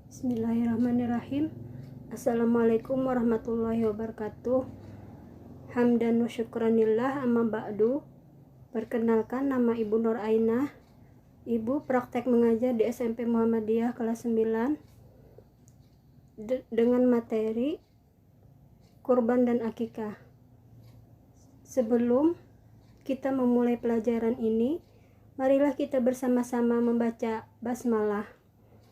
Bismillahirrahmanirrahim. Assalamualaikum warahmatullahi wabarakatuh. Hamdan wa syukranillah, amma ba'du. Perkenalkan, nama Ibu Nur Ainah. Ibu praktek mengajar di SMP Muhammadiyah kelas 9 dengan materi kurban dan akikah. Sebelum kita memulai pelajaran ini, marilah kita bersama-sama membaca basmalah.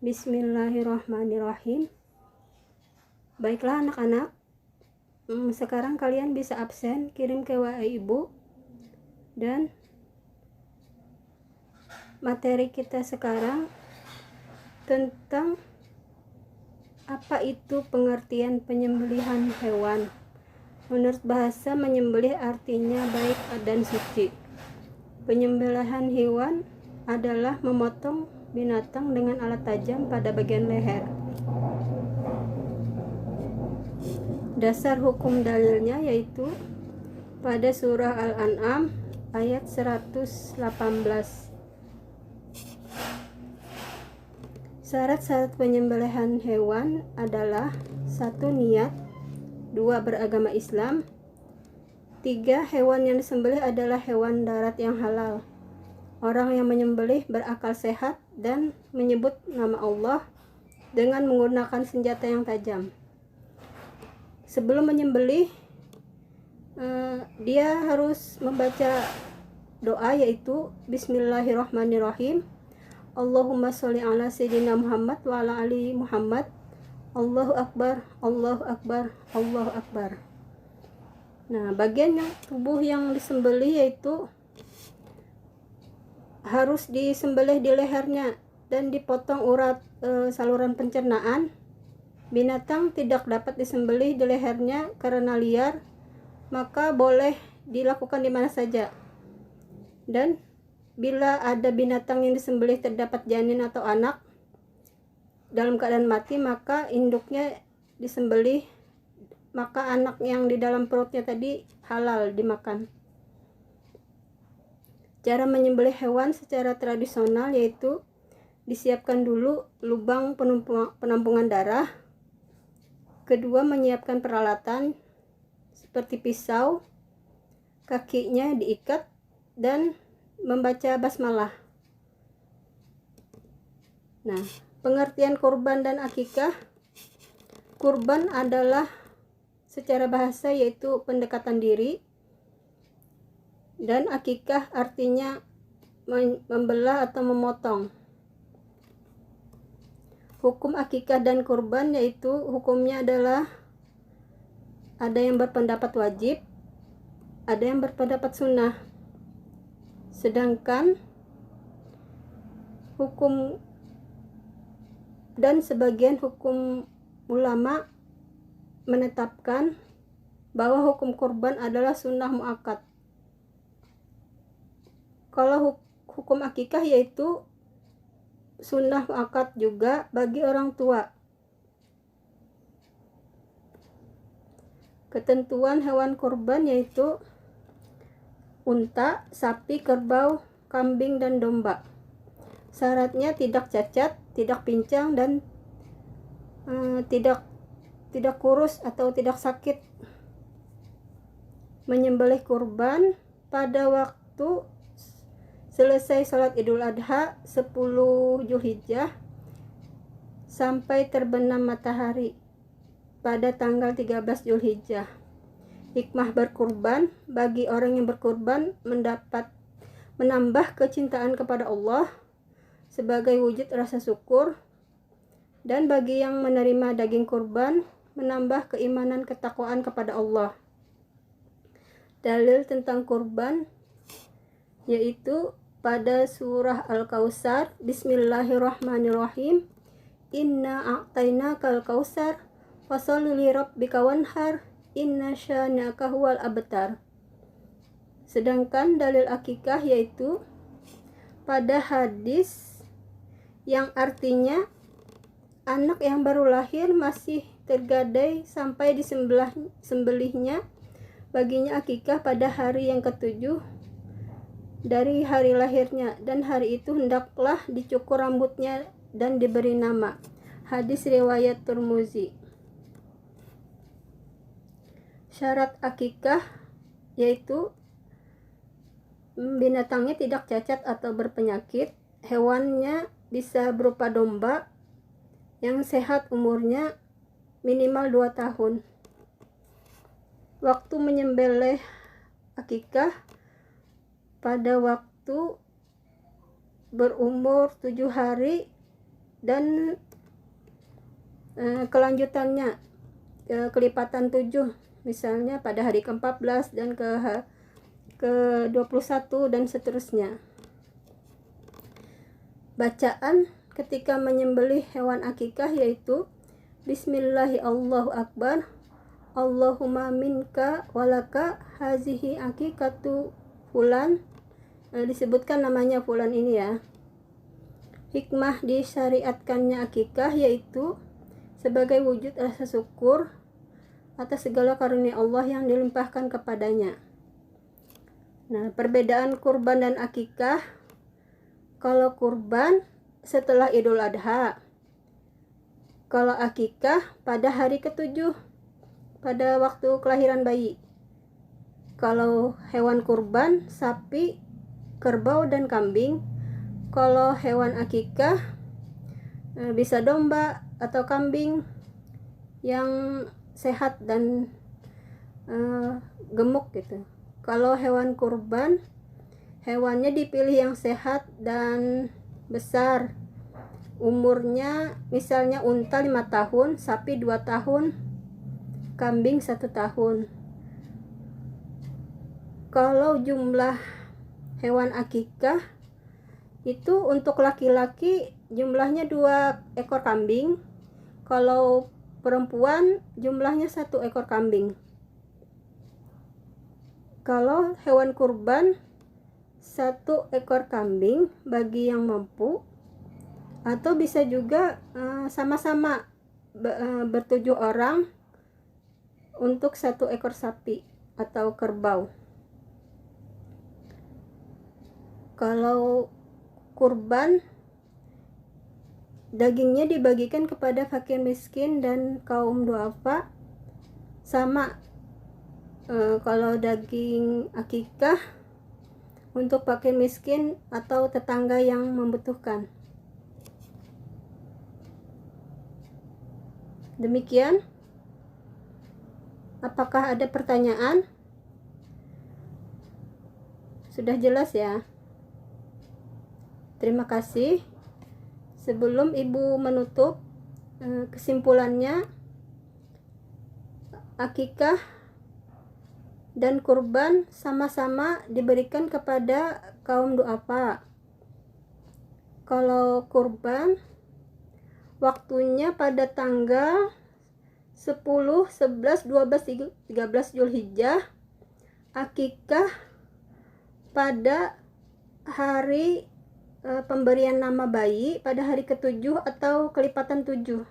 Bismillahirrahmanirrahim. Baiklah anak-anak, sekarang kalian bisa absen, kirim ke WA Ibu. Dan materi kita sekarang tentang apa itu pengertian penyembelihan hewan. Menurut bahasa, menyembelih artinya baik dan suci. Penyembelihan hewan adalah memotong binatang dengan alat tajam pada bagian leher. Dasar hukum dalilnya yaitu pada surah Al-An'am ayat 118. Syarat-syarat penyembelihan hewan adalah 1. Niat, 2. Beragama Islam, 3. Hewan yang disembelih adalah hewan darat yang halal. Orang yang menyembelih berakal sehat dan menyebut nama Allah dengan menggunakan senjata yang tajam. Sebelum menyembelih, dia harus membaca doa yaitu Bismillahirrahmanirrahim. Allahumma sholli ala sayyidina Muhammad wa ala ali Muhammad. Allahu akbar, Allahu akbar, Allahu akbar. Nah, bagian yang tubuh yang disembelih yaitu harus disembelih di lehernya dan dipotong urat saluran pencernaan. Binatang tidak dapat disembelih di lehernya karena liar, maka boleh dilakukan di mana saja. Dan bila ada binatang yang disembelih terdapat janin atau anak dalam keadaan mati, maka induknya disembelih, maka anak yang di dalam perutnya tadi halal dimakan. Cara menyembelih hewan secara tradisional yaitu disiapkan dulu lubang penampungan darah. Kedua, menyiapkan peralatan seperti pisau, kakinya diikat, dan membaca basmalah. Nah, pengertian kurban dan akikah. Kurban adalah secara bahasa yaitu pendekatan diri, dan akikah artinya membelah atau memotong. Hukum akikah dan kurban yaitu hukumnya adalah ada yang berpendapat wajib, ada yang berpendapat sunnah. Sedangkan hukum dan sebagian hukum ulama menetapkan bahwa hukum kurban adalah sunnah muakkad. Kalau hukum akikah yaitu sunnah muakkad juga bagi orang tua. Ketentuan hewan kurban yaitu unta, sapi, kerbau, kambing, dan domba. Syaratnya tidak cacat, tidak pincang, dan tidak kurus atau tidak sakit. Menyembelih kurban pada waktu selesai sholat Idul Adha 10 Zulhijjah sampai terbenam matahari pada tanggal 13 Zulhijjah. Hikmah berkurban, bagi orang yang berkurban menambah kecintaan kepada Allah sebagai wujud rasa syukur, dan bagi yang menerima daging kurban menambah keimanan ketakwaan kepada Allah. Dalil tentang kurban yaitu pada surah Al-Kautsar, Bismillahirrahmanirrahim. Inna a'tainakal kautsar fasholli lirabbika wanhar inna syani'aka huwal abtar. Sedangkan dalil akikah yaitu pada hadis yang artinya anak yang baru lahir masih tergadai sampai disembelihnya, baginya akikah pada hari yang ketujuh dari hari lahirnya, dan hari itu hendaklah dicukur rambutnya dan diberi nama. Hadis riwayat Tirmizi. Syarat akikah yaitu binatangnya tidak cacat atau berpenyakit, hewannya bisa berupa domba yang sehat, umurnya minimal 2 tahun. Waktu menyembelih akikah pada waktu berumur 7 hari dan kelanjutannya kelipatan 7, misalnya pada hari ke-14 dan ke-21 dan seterusnya. Bacaan ketika menyembelih hewan akikah yaitu Bismillahi Allahu Akbar, Allahumma minka walaka hazihi akikatu fulan. Disebutkan namanya fulan ini ya. Hikmah disyariatkannya akikah yaitu sebagai wujud rasa syukur atas segala karunia Allah yang dilimpahkan kepadanya. Nah, perbedaan kurban dan akikah. Kalau kurban setelah Idul Adha, kalau akikah pada hari ke-7 pada waktu kelahiran bayi. Kalau hewan kurban sapi, kerbau dan kambing. Kalau hewan akikah bisa domba atau kambing yang sehat dan gemuk gitu. Kalau hewan kurban, hewannya dipilih yang sehat dan besar. Umurnya misalnya unta 5 tahun, sapi 2 tahun, kambing 1 tahun. Kalau jumlah hewan akikah itu untuk laki-laki jumlahnya 2 ekor kambing. Kalau perempuan jumlahnya 1 ekor kambing. Kalau hewan kurban 1 ekor kambing bagi yang mampu, atau bisa juga sama-sama ber-7 orang untuk 1 ekor sapi atau kerbau. Kalau kurban dagingnya dibagikan kepada fakir miskin dan kaum duafa, sama. Kalau daging akikah untuk fakir miskin atau tetangga yang membutuhkan. Demikian. Apakah ada pertanyaan? Sudah jelas ya? Terima kasih. Sebelum Ibu menutup, kesimpulannya, akikah dan kurban sama-sama diberikan kepada kaum duafa. Kalau kurban waktunya pada tanggal 10, 11, 12, 13 Zulhijjah. Akikah pada hari pemberian nama bayi pada hari ke-7 atau kelipatan 7.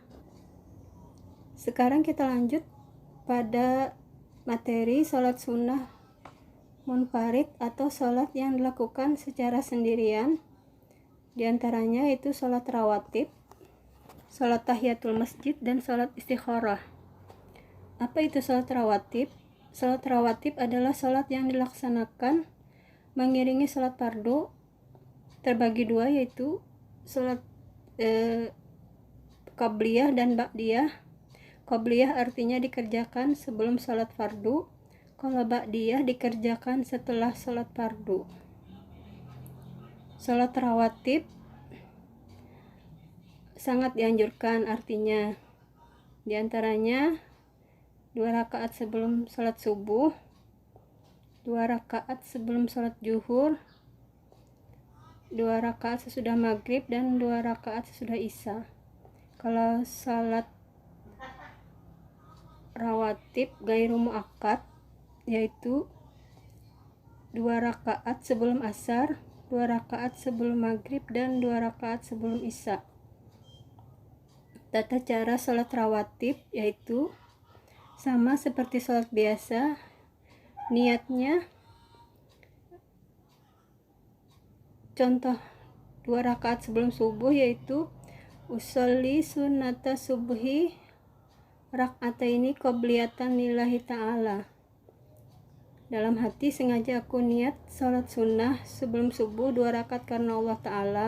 Sekarang kita lanjut pada materi sholat sunnah munfarid atau sholat yang dilakukan secara sendirian. Di antaranya itu sholat rawatib, sholat tahiyatul masjid, dan sholat istikharah. Apa itu sholat rawatib? Sholat rawatib adalah sholat yang dilaksanakan mengiringi sholat fardu, terbagi 2, yaitu sholat qabliyah dan ba'diyah. Qabliyah artinya dikerjakan sebelum sholat fardu, kalau ba'diyah dikerjakan setelah sholat fardu. Sholat rawatib sangat dianjurkan, artinya diantaranya 2 rakaat sebelum sholat subuh, 2 rakaat sebelum sholat zuhur, 2 rakaat sesudah maghrib, dan 2 rakaat sesudah isya. Kalau sholat rawatib gairu muakkad yaitu 2 rakaat sebelum asar, 2 rakaat sebelum maghrib, dan 2 rakaat sebelum isya. Tata cara sholat rawatib yaitu sama seperti sholat biasa. Niatnya, contoh 2 rakaat sebelum subuh yaitu Usolli sunnata subhi rak'ataini qobliyatan lillahi ta'ala. Dalam hati sengaja aku niat salat sunnah sebelum subuh 2 rakaat karena Allah Ta'ala.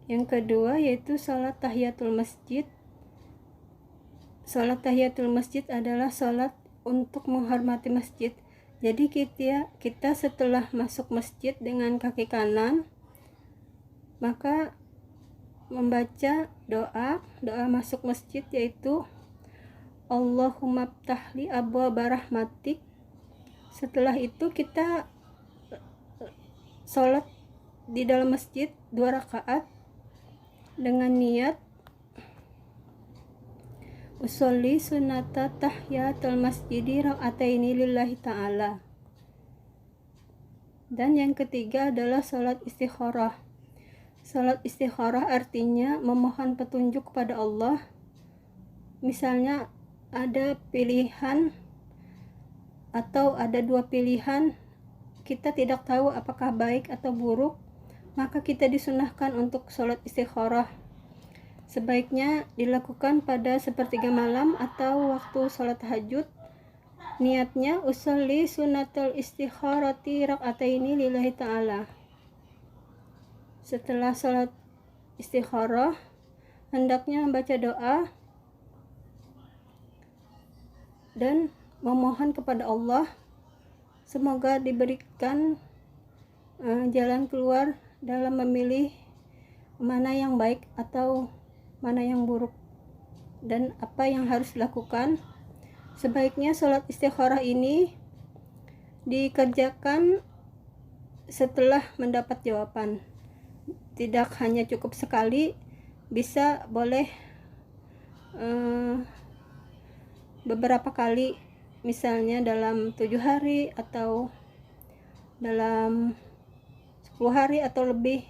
Yang kedua yaitu salat tahiyatul masjid. Salat tahiyatul masjid adalah salat untuk menghormati masjid. Jadi kita setelah masuk masjid dengan kaki kanan, maka membaca doa masuk masjid, yaitu Allahumma ftahli abwaaba rahmatik. Setelah itu kita sholat di dalam masjid 2 rakaat dengan niat usolli sunnata tahiyatul masjidi rak'ataini lillahi ta'ala. Dan yang ketiga adalah sholat istikharah. Salat istikharah artinya memohon petunjuk kepada Allah. Misalnya ada pilihan atau ada 2 pilihan, kita tidak tahu apakah baik atau buruk, maka kita disunahkan untuk salat istikharah. Sebaiknya dilakukan pada sepertiga malam atau waktu salat tahajud. Niatnya usolli sunnatul istikharati rak'ataini lillahi ta'ala. Setelah sholat istikharah, hendaknya membaca doa dan memohon kepada Allah semoga diberikan jalan keluar dalam memilih mana yang baik atau mana yang buruk dan apa yang harus dilakukan. Sebaiknya sholat istikharah ini dikerjakan setelah mendapat jawaban. Tidak hanya cukup sekali, boleh beberapa kali, misalnya dalam 7 hari atau dalam 10 hari atau lebih.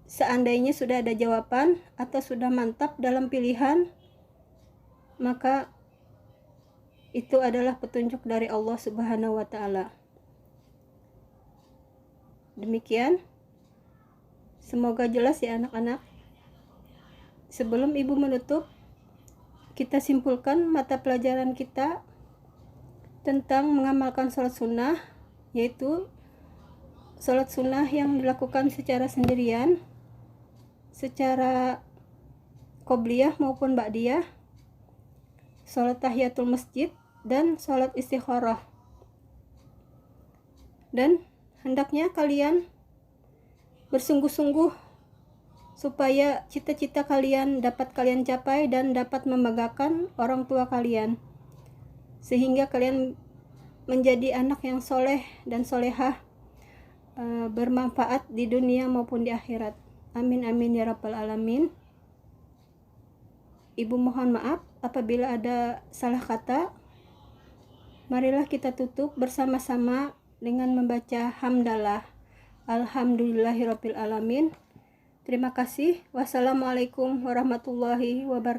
Seandainya sudah ada jawaban atau sudah mantap dalam pilihan, maka itu adalah petunjuk dari Allah Subhanahu wa Ta'ala. Demikian, semoga jelas ya anak-anak. Sebelum ibu menutup, kita simpulkan mata pelajaran kita tentang mengamalkan sholat sunnah, yaitu sholat sunnah yang dilakukan secara sendirian, secara qobliyah maupun ba'diyah, sholat tahiyatul masjid, dan sholat istikharah. Dan hendaknya kalian bersungguh-sungguh supaya cita-cita kalian dapat kalian capai dan dapat membanggakan orang tua kalian, sehingga kalian menjadi anak yang soleh dan solehah, bermanfaat di dunia maupun di akhirat. Amin amin ya rabbal alamin. Ibu mohon maaf apabila ada salah kata. Marilah kita tutup bersama-sama dengan membaca hamdalah. Alhamdulillahirabbil alamin. Terima kasih. Wassalamualaikum warahmatullahi wabarakatuh.